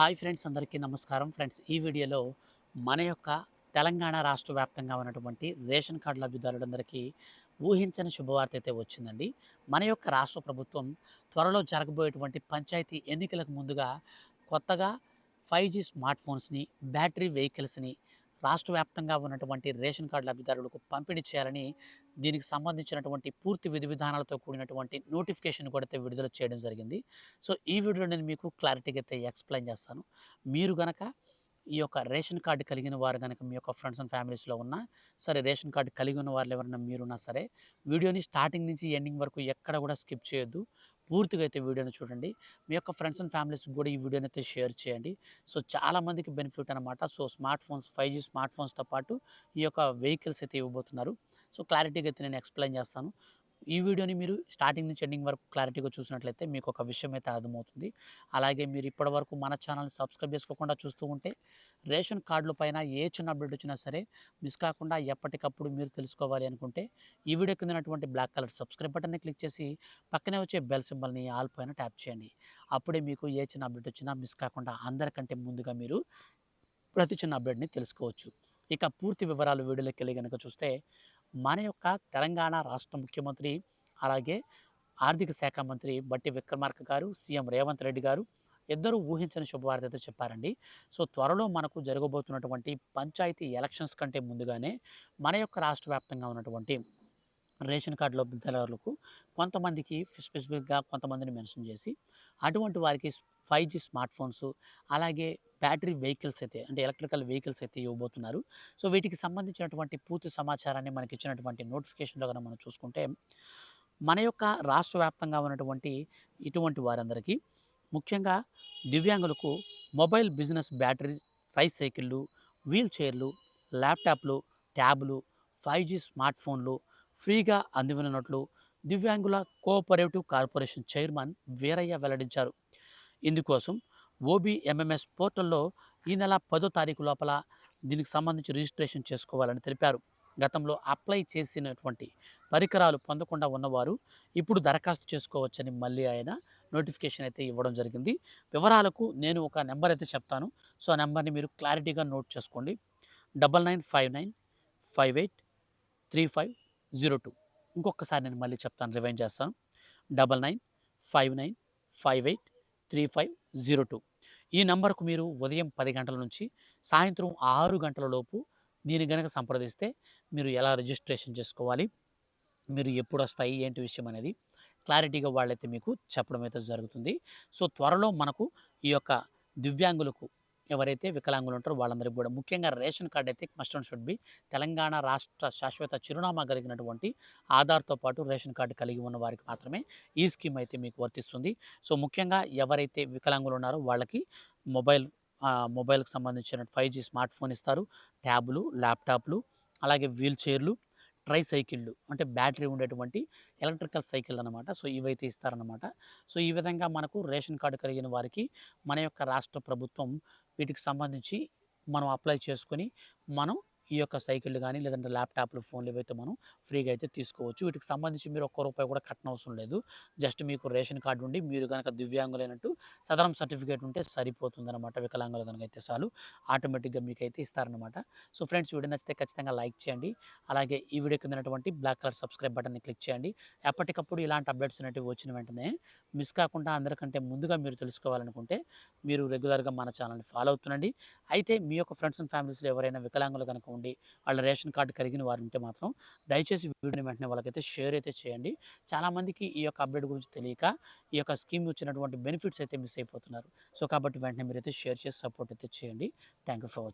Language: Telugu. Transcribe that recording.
హాయ్ ఫ్రెండ్స్, అందరికీ నమస్కారం. ఫ్రెండ్స్, ఈ వీడియోలో మన యొక్క తెలంగాణ రాష్ట్ర వ్యాప్తంగా ఉన్నటువంటి రేషన్ కార్డు లబ్ధిదారులందరికీ ఊహించని శుభవార్త అయితే వచ్చిందండి. మన యొక్క రాష్ట్ర ప్రభుత్వం త్వరలో జరగబోయేటువంటి పంచాయతీ ఎన్నికలకు ముందుగా కొత్తగా 5G స్మార్ట్ ఫోన్స్‌ని, బ్యాటరీ వెహికల్స్‌ని రాష్ట్ర వ్యాప్తంగా ఉన్నటువంటి రేషన్ కార్డు లబ్ధిదారులకు పంపిణీ చేయాలని దీనికి సంబంధించినటువంటి పూర్తి విధి విధానాలతో కూడినటువంటి నోటిఫికేషన్ కూడా అయితే విడుదల చేయడం జరిగింది. సో, ఈ వీడియోలో నేను మీకు క్లారిటీగా అయితే ఎక్స్‌ప్లెయిన్ చేస్తాను. మీరు గనక ఈ యొక్క రేషన్ కార్డ్ కలిగిన వారు గనక మీ యొక్క ఫ్రెండ్స్ అండ్ ఫ్యామిలీస్‌లో ఉన్నా సరే, రేషన్ కార్డ్ కలిగి ఉన్న వాళ్ళు ఎవరైనా మీరున్నా సరే, వీడియోని స్టార్టింగ్ నుంచి ఎండింగ్ వరకు ఎక్కడ కూడా స్కిప్ చేయొద్దు. పూర్తిగా అయితే వీడియోని చూడండి. మీ యొక్క ఫ్రెండ్స్ అండ్ ఫ్యామిలీస్‌కి కూడా ఈ వీడియోని అయితే షేర్ చేయండి. సో, చాలామందికి బెనిఫిట్ అనమాట. So, smart phones 5G smart ఫోన్స్‌తో పాటు ఈ యొక్క వెహికల్స్ అయితే ఇవ్వబోతున్నారు. సో, క్లారిటీగా అయితే నేను ఎక్స్‌ప్లెయిన్ చేస్తాను. ఈ వీడియోని మీరు స్టార్టింగ్ నుంచి ఎండింగ్ వరకు క్లారిటీగా చూసినట్లయితే మీకు ఒక విషయం అయితే అర్థమవుతుంది. అలాగే మీరు ఇప్పటివరకు మన ఛానల్‌ని సబ్స్క్రైబ్ చేసుకోకుండా చూస్తూ ఉంటే రేషన్ కార్డుల పైన ఏ చిన్న అప్డేట్ వచ్చినా సరే మిస్ కాకుండా ఎప్పటికప్పుడు మీరు తెలుసుకోవాలి అనుకుంటే ఈ వీడియో కింద ఉన్నటువంటి బ్లాక్ కలర్ సబ్స్క్రైబ్ బటన్ని క్లిక్ చేసి పక్కనే వచ్చే బెల్ సింబల్‌ని ఆల్ పైన ట్యాప్ చేయండి. అప్పుడే మీకు ఏ చిన్న అప్డేట్ వచ్చినా మిస్ కాకుండా అందరికంటే ముందుగా మీరు ప్రతి చిన్న అప్డేట్‌ని తెలుసుకోవచ్చు. ఇక పూర్తి వివరాలు వీడియోలోకెళ్ళి గనుక చూస్తే, మన యొక్క తెలంగాణ రాష్ట్ర ముఖ్యమంత్రి, అలాగే ఆర్థిక శాఖ మంత్రి బట్టి విక్రమార్క గారు, సీఎం రేవంత్ రెడ్డి గారు ఇద్దరూ ఊహించని శుభవార్త అయితే చెప్పారండి. సో, త్వరలో మనకు జరగబోతున్నటువంటి పంచాయతీ ఎలక్షన్స్ కంటే ముందుగానే మన యొక్క రాష్ట్ర వ్యాప్తంగా ఉన్నటువంటి రేషన్ కార్డు లబ్ధిదారులకు కొంతమందికి స్పెసిఫిక్‌గా కొంతమందిని మెన్షన్ చేసి, అటువంటి వారికి 5G స్మార్ట్ ఫోన్స్, అలాగే బ్యాటరీ వెహికల్స్ అయితే అంటే ఎలక్ట్రికల్ వెహికల్స్ అయితే ఇవ్వబోతున్నారు. సో, వీటికి సంబంధించినటువంటి పూర్తి సమాచారాన్ని మనకిచ్చినటువంటి నోటిఫికేషన్‌లో గనుక మనం చూసుకుంటే, మన యొక్క రాష్ట్ర వ్యాప్తంగా ఉన్నటువంటి ఇటువంటి వారందరికీ ముఖ్యంగా దివ్యాంగులకు మొబైల్ బిజినెస్ బ్యాటరీ ట్రైసైకిళ్ళు, వీల్ చైర్లు, ల్యాప్‌టాప్‌లు, ట్యాబ్‌లు, 5G స్మార్ట్ ఫోన్లు ఫ్రీగా అందివ్వనున్నట్లు దివ్యాంగుల కోఆపరేటివ్ కార్పొరేషన్ చైర్మన్ వీరయ్య వెల్లడించారు. ఇందుకోసం ఓబీఎంఎంఎస్ పోర్టల్‌లో ఈ నెల 10వ తారీఖు లోపల దీనికి సంబంధించి రిజిస్ట్రేషన్ చేసుకోవాలని తెలిపారు. గతంలో అప్లై చేసినటువంటి పరికరాలు పొందకుండా ఉన్నవారు ఇప్పుడు దరఖాస్తు చేసుకోవచ్చని మళ్ళీ ఆయన నోటిఫికేషన్ అయితే ఇవ్వడం జరిగింది. వివరాలకు నేను ఒక నెంబర్ అయితే చెప్తాను. సో, ఆ నెంబర్‌ని మీరు క్లారిటీగా నోట్ చేసుకోండి. 9959583502. ఇంకొకసారి నేను మళ్ళీ చెప్తాను, రివైండ్ చేస్తాను. 9959583502. ఈ నంబర్‌కు మీరు ఉదయం 10 గంటల నుంచి సాయంత్రం 6 గంటల లోపు దీన్ని గనక సంప్రదిస్తే మీరు ఎలా రిజిస్ట్రేషన్ చేసుకోవాలి, మీరు ఎప్పుడొస్తాయి, ఏంటి విషయం అనేది క్లారిటీగా వాళ్ళైతే మీకు చెప్పడం అయితే జరుగుతుంది. సో, త్వరలో మనకు ఈ యొక్క దివ్యాంగులకు ఎవరైతే వికలాంగులు ఉంటారో వాళ్ళందరికీ కూడా ముఖ్యంగా రేషన్ కార్డ్ అయితే must and should be. Telangana రాష్ట్ర శాశ్వత చిరునామా కలిగినటువంటి ఆధార్‌తో పాటు రేషన్ కార్డ్ కలిగి ఉన్న వారికి మాత్రమే ఈ స్కీమ్ అయితే మీకు వర్తిస్తుంది. సో, ముఖ్యంగా ఎవరైతే వికలాంగులు ఉన్నారో వాళ్ళకి మొబైల్ మొబైల్‌కి సంబంధించిన 5G స్మార్ట్ ఫోన్ ఇస్తారు. ట్యాబులు, ల్యాప్‌టాప్‌లు, అలాగే వీల్ చైర్లు, ట్రైసైకిళ్ళు అంటే బ్యాటరీ ఉండేటువంటి ఎలక్ట్రికల్ సైకిల్ అనమాట. సో, ఇవైతే ఇస్తారనమాట. సో, ఈ విధంగా మనకు రేషన్ కార్డ్ కలిగిన వారికి మన యొక్క రాష్ట్ర ప్రభుత్వం వీటికి సంబంధించి మనం అప్లై చేసుకొని, మనం ఈ యొక్క సైకిళ్ళు గానీ, లేదంటే ల్యాప్‌టాప్‌లు, ఫోన్‌లు ఇవైతే మనం ఫ్రీగా అయితే తీసుకోవచ్చు. వీటికి సంబంధించి మీరు ఒక్క రూపాయి కూడా కట్టనవసరం లేదు. జస్ట్ మీకు రేషన్ కార్డ్ ఉండి మీరు గనక దివ్యాంగులైనట్టు సదరం సర్టిఫికేట్ ఉంటే సరిపోతుందనమాట. వికలాంగులు గనుక అయితే చాలు, ఆటోమేటిక్‌గా మీకైతే ఇస్తారనమాట. సో, ఫ్రెండ్స్, వీడియో నచ్చితే ఖచ్చితంగా లైక్ చేయండి. అలాగే ఈ వీడియో కింద ఉన్నటువంటి బ్లాక్ కలర్ సబ్స్క్రైబ్ బటన్‌ని క్లిక్ చేయండి. ఎప్పటికప్పుడు ఇలాంటి అప్డేట్స్ అనేటివి వచ్చిన వెంటనే మిస్ కాకుండా అందరికంటే ముందుగా మీరు తెలుసుకోవాలనుకుంటే మీరు రెగ్యులర్‌గా మన ఛానల్‌ని ఫాలో అవుతుండండి. అయితే మీ యొక్క ఫ్రెండ్స్ అండ్ ఫ్యామిలీస్‌లో ఎవరైనా వికలాంగులు గనుక ఉండి వాళ్ళ రేషన్ కార్డ్ కలిగిన వారు ఉంటే మాత్రం దయచేసి వీడియోని వెంటనే వాళ్ళకైతే షేర్ అయితే చేయండి. చాలామందికి ఈ యొక్క అప్డేట్ గురించి తెలియక ఈ యొక్క స్కీమ్ వచ్చినటువంటి బెనిఫిట్స్ అయితే మిస్ అయిపోతున్నారు. సో, కాబట్టి వెంటనే మీరైతే షేర్ చేసి సపోర్ట్ అయితే చేయండి. Thank you for watching.